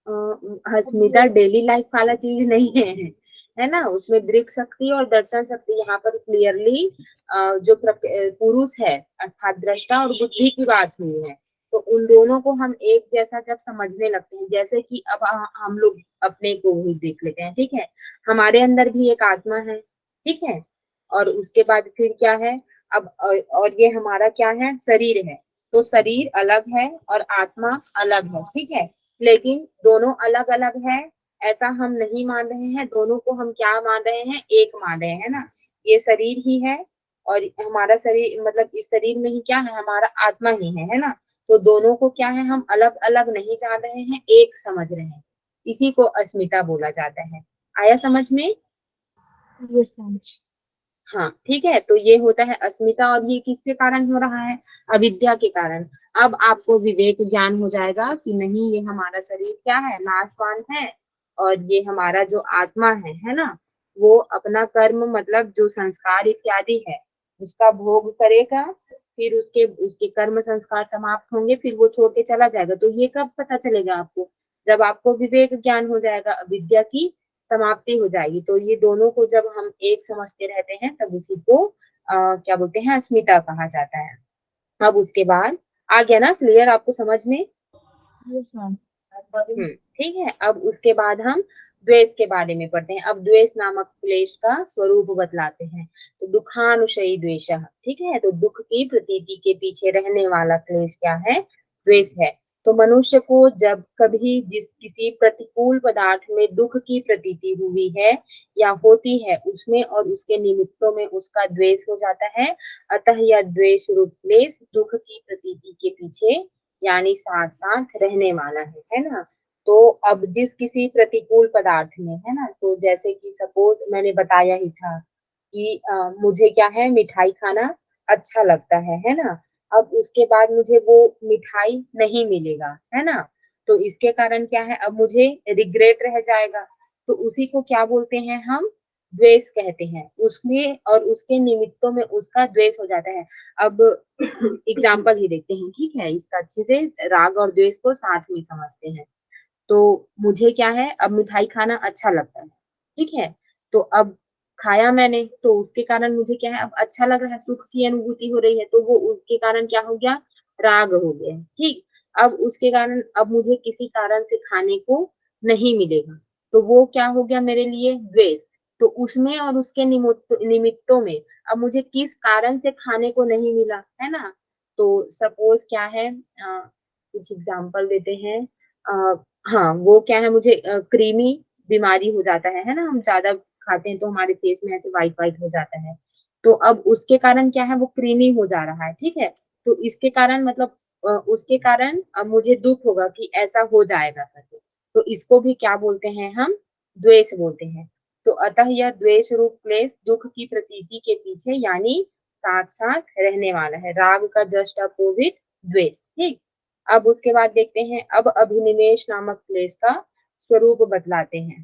अब अस्मिता ये डेली लाइफ वाला चीज नहीं है ना। उसमें दृक् शक्ति और दर्शन शक्ति यहाँ पर क्लियरली जो पुरुष है अर्थात दृष्टा और बुद्धि की बात हुई है, तो उन दोनों को हम एक जैसा जब समझने लगते हैं, जैसे कि अब हम लोग अपने को ही देख लेते हैं, ठीक है, हमारे अंदर भी एक आत्मा है, ठीक है, और उसके बाद फिर क्या है, अब और ये हमारा क्या है, शरीर है, तो शरीर अलग है और आत्मा अलग है, ठीक है, लेकिन दोनों अलग अलग है ऐसा हम नहीं मान रहे हैं, दोनों को हम क्या मान रहे हैं, एक मान रहे हैं ना। ये शरीर ही है और हमारा शरीर, मतलब इस शरीर में ही क्या है, हमारा आत्मा ही है ना। तो दोनों को क्या है, हम अलग अलग नहीं जान रहे हैं, एक समझ रहे हैं, इसी को अस्मिता बोला जाता है। आया समझ में? Yes ma'am. हाँ ठीक है, तो ये होता है अस्मिता, और ये किसके कारण हो रहा है? अविद्या के कारण। अब आपको विवेक ज्ञान हो जाएगा कि नहीं, ये हमारा शरीर क्या है, नाशवान है, और ये हमारा जो आत्मा है ना, वो अपना कर्म मतलब जो संस्कार इत्यादि है उसका भोग करेगा, फिर उसके उसके कर्म संस्कार समाप्त होंगे, फिर वो छोड़ के चला जाएगा। तो ये कब पता चलेगा आपको? जब आपको विवेक ज्ञान हो जाएगा, अविद्या की समाप्ति हो जाएगी। तो ये दोनों को जब हम एक समझते रहते हैं तब उसी को क्या बोलते हैं, अस्मिता कहा जाता है। अब उसके बाद आ गया ना, क्लियर आपको समझ में? Yes ma'am. ठीक है। अब उसके बाद हम द्वेष के बारे में पढ़ते हैं। अब द्वेष नामक क्लेश का स्वरूप बतलाते हैं। तो दुखानुशयी द्वेष, ठीक है, तो दुख की प्रतीति के पीछे रहने वाला क्लेश क्या है? द्वेष है। तो मनुष्य को जब कभी जिस किसी प्रतिकूल पदार्थ में दुख की प्रतीति हुई है या होती है, उसमें और उसके निमित्तों में उसका द्वेष हो जाता है। अतः यह द्वेष रूप क्लेश दुख की प्रतीति के पीछे यानी साथ साथ रहने वाला है ना। तो अब जिस किसी प्रतिकूल पदार्थ में, है ना, तो जैसे कि सपोज मैंने बताया ही था कि मुझे क्या है, मिठाई खाना अच्छा लगता है ना। अब उसके बाद मुझे वो मिठाई नहीं मिलेगा, है ना, तो इसके कारण क्या है, अब मुझे रिग्रेट रह जाएगा। तो उसी को क्या बोलते हैं हम? द्वेष कहते हैं। उसमें और उसके निमित्तों में उसका द्वेष हो जाता है। अब एग्जाम्पल ही देखते हैं, ठीक है, इसका अच्छे से राग और द्वेष को साथ में समझते हैं। तो मुझे क्या है, अब मिठाई खाना अच्छा लगता है, ठीक है, तो अब खाया मैंने, तो उसके कारण मुझे क्या है, अब अच्छा लग रहा है, सुख की अनुभूति हो रही है, तो वो उसके कारण क्या हो गया, राग हो गया, ठीक। अब उसके कारण अब मुझे किसी कारण से खाने को नहीं मिलेगा, तो वो क्या हो गया मेरे लिए, द्वेष। तो उसमें और उसके निमित्तों में अब मुझे किस कारण से खाने को नहीं मिला, है ना। तो सपोज क्या है, कुछ एग्जाम्पल देते हैं। हाँ, वो क्या है, मुझे क्रीमी बीमारी हो जाता है ना, हम ज्यादा खाते हैं तो हमारे फेस में ऐसे व्हाइट व्हाइट हो जाता है। तो अब उसके कारण क्या है, वो क्रीमी हो जा रहा है, ठीक है। तो इसके कारण मतलब उसके कारण अब मुझे दुख होगा कि ऐसा हो जाएगा करके। तो इसको भी क्या बोलते हैं हम, द्वेष बोलते हैं। तो अतः यह द्वेष रूप क्लेश दुख की प्रतीति के पीछे यानी साथ साथ रहने वाला है। राग का जस्ट अपोजिट द्वेष, ठीक। अब उसके बाद देखते हैं, अब अभिनिवेश नामक क्लेश का स्वरूप बतलाते हैं।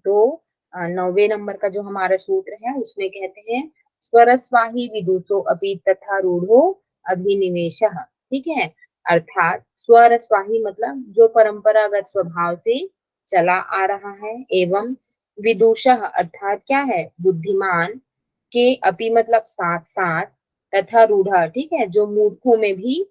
तो 9वें नंबर का जो हमारा सूत्र है उसमें कहते हैं, स्वरस्वाही विदुषो अपि तथा रूढ़ो अभिनिवेशः, ठीक है। अर्थात स्वरस्वाही मतलब जो परंपरागत स्वभाव से चला आ रहा है, एवं विदुषः अर्थात क्या है, बुद्धिमान के, अपि मतलब साथ साथ, तथा रूढ़, ठीक है, जो मूर्खों में भी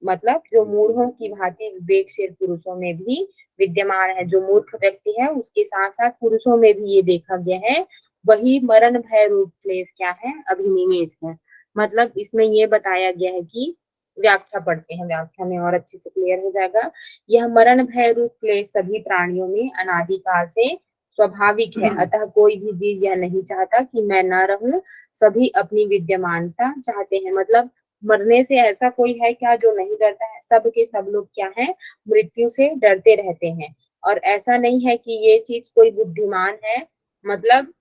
मतलब जो मूढ़ों की भांति विवेकशील पुरुषों में भी विद्यमान है। जो मूर्ख व्यक्ति है उसके साथ साथ पुरुषों में भी ये देखा गया है। वही मरण भय रूप क्लेश क्या है, अभिनिवेश है। मतलब इसमें ये बताया गया है कि, व्याख्या पढ़ते हैं, व्याख्या में और अच्छे से क्लियर हो जाएगा। यह मरण भय रूप क्लेश सभी प्राणियों में अनादिकाल से स्वाभाविक है। अतः कोई भी जीव यह नहीं चाहता कि मैं न रहूं, सभी अपनी विद्यमानता चाहते हैं। मतलब मरने से ऐसा कोई है क्या जो नहीं डरता है? सब के सब लोग क्या है, मृत्यु से डरते रहते हैं। और ऐसा नहीं है कि ये चीज कोई बुद्धिमान है। मतलब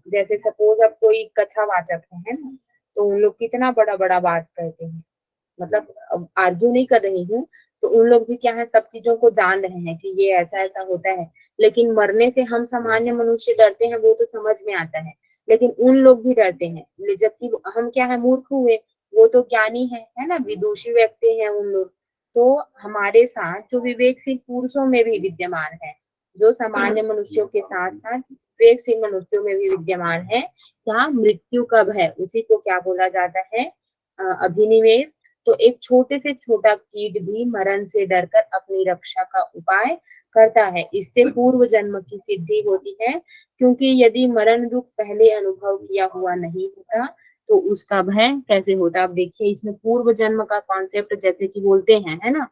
जैसे सपोज अब कोई कथावाचक है ना, तो उन लोग कितना बड़ा बड़ा बात कहते हैं। मतलब आर्ग्यू नहीं कर रही हूँ, तो उन लोग भी क्या है, सब चीजों को जान रहे हैं कि ये ऐसा ऐसा होता है। लेकिन मरने से हम सामान्य मनुष्य डरते हैं, वो तो समझ में आता है, लेकिन उन लोग भी डरते हैं। जबकि हम क्या है, मूर्ख हुए, वो तो ज्ञानी है ना, विदुषी व्यक्ति हैं उन लोग। तो हमारे साथ जो विवेकशील पुरुषों में भी विद्यमान है, जो सामान्य मनुष्यों के साथ साथ विवेकशील मनुष्यों में भी विद्यमान है, क्या मृत्यु कब है, उसी को क्या बोला जाता है, अभिनिवेश। तो एक छोटे से छोटा कीट भी मरण से डरकर अपनी रक्षा का उपाय करता है। इससे पूर्व जन्म की सिद्धि होती है, क्योंकि यदि मरण दुख पहले अनुभव किया हुआ नहीं होता तो उसका भय कैसे होता। अब देखिए, इसमें पूर्व जन्म का कॉन्सेप्ट जैसे कि बोलते हैं, है ना,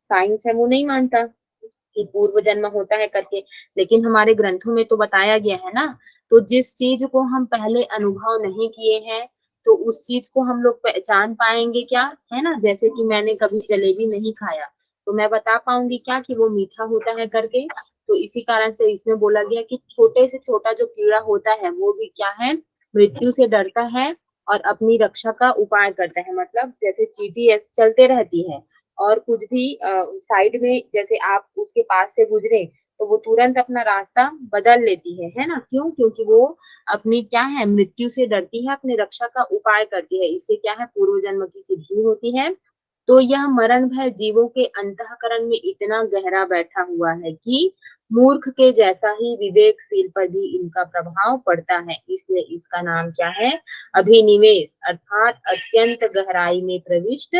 साइंस है वो नहीं मानता कि पूर्व जन्म होता है करके, लेकिन हमारे ग्रंथों में तो बताया गया है ना। तो जिस चीज को हम पहले अनुभव नहीं किए हैं, तो उस चीज को हम लोग पहचान पाएंगे क्या, है ना। जैसे कि मैंने कभी जलेबी नहीं खाया, तो मैं बता पाऊंगी क्या कि वो मीठा होता है करके। तो इसी कारण से इसमें बोला गया कि छोटे से छोटा जो कीड़ा होता है वो भी क्या है, मृत्यु से डरता है और अपनी रक्षा का उपाय करता है। मतलब जैसे चींटी चलते रहती है और कुछ भी साइड में जैसे आप उसके पास से गुजरे तो वो तुरंत अपना रास्ता बदल लेती है ना? क्यों? क्योंकि वो अपनी क्या है, मृत्यु से डरती है, अपनी रक्षा का उपाय करती है। इससे क्या है, पूर्व जन्म की सिद्धि होती है। तो यह मरण भय जीवों के अंतःकरण में इतना गहरा बैठा हुआ है कि मूर्ख के जैसा ही विवेकशील पर भी इनका प्रभाव पड़ता है। इसलिए इसका नाम क्या है, अभिनिवेश, अर्थात अत्यंत गहराई में प्रविष्ट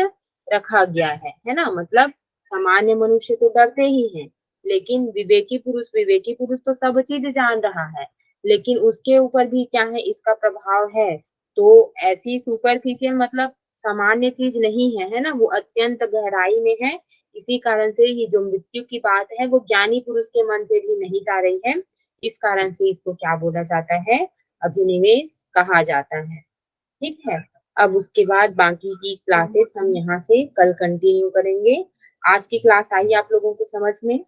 रखा गया है ना? मतलब सामान्य मनुष्य तो डरते ही हैं, लेकिन विवेकी पुरुष तो सब चीज जान रहा है, लेकिन उसके ऊपर भी क्या है, इसका प्रभाव है। तो ऐसी सुपरफिशियल मतलब सामान्य चीज नहीं है ना? वो अत्यंत गहराई में है। इसी कारण से ये जो मृत्यु की बात है वो ज्ञानी पुरुष के मन से भी नहीं जा रही है। इस कारण से इसको क्या बोला जाता है, अभिनिवेश कहा जाता है। ठीक है, अब उसके बाद बाकी की क्लासेस हम यहाँ से कल कंटिन्यू करेंगे। आज की क्लास आई आप लोगों को समझ में?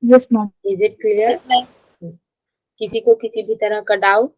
Yes ma'am. Is it clear? किसी को किसी भी तरह का डाउट?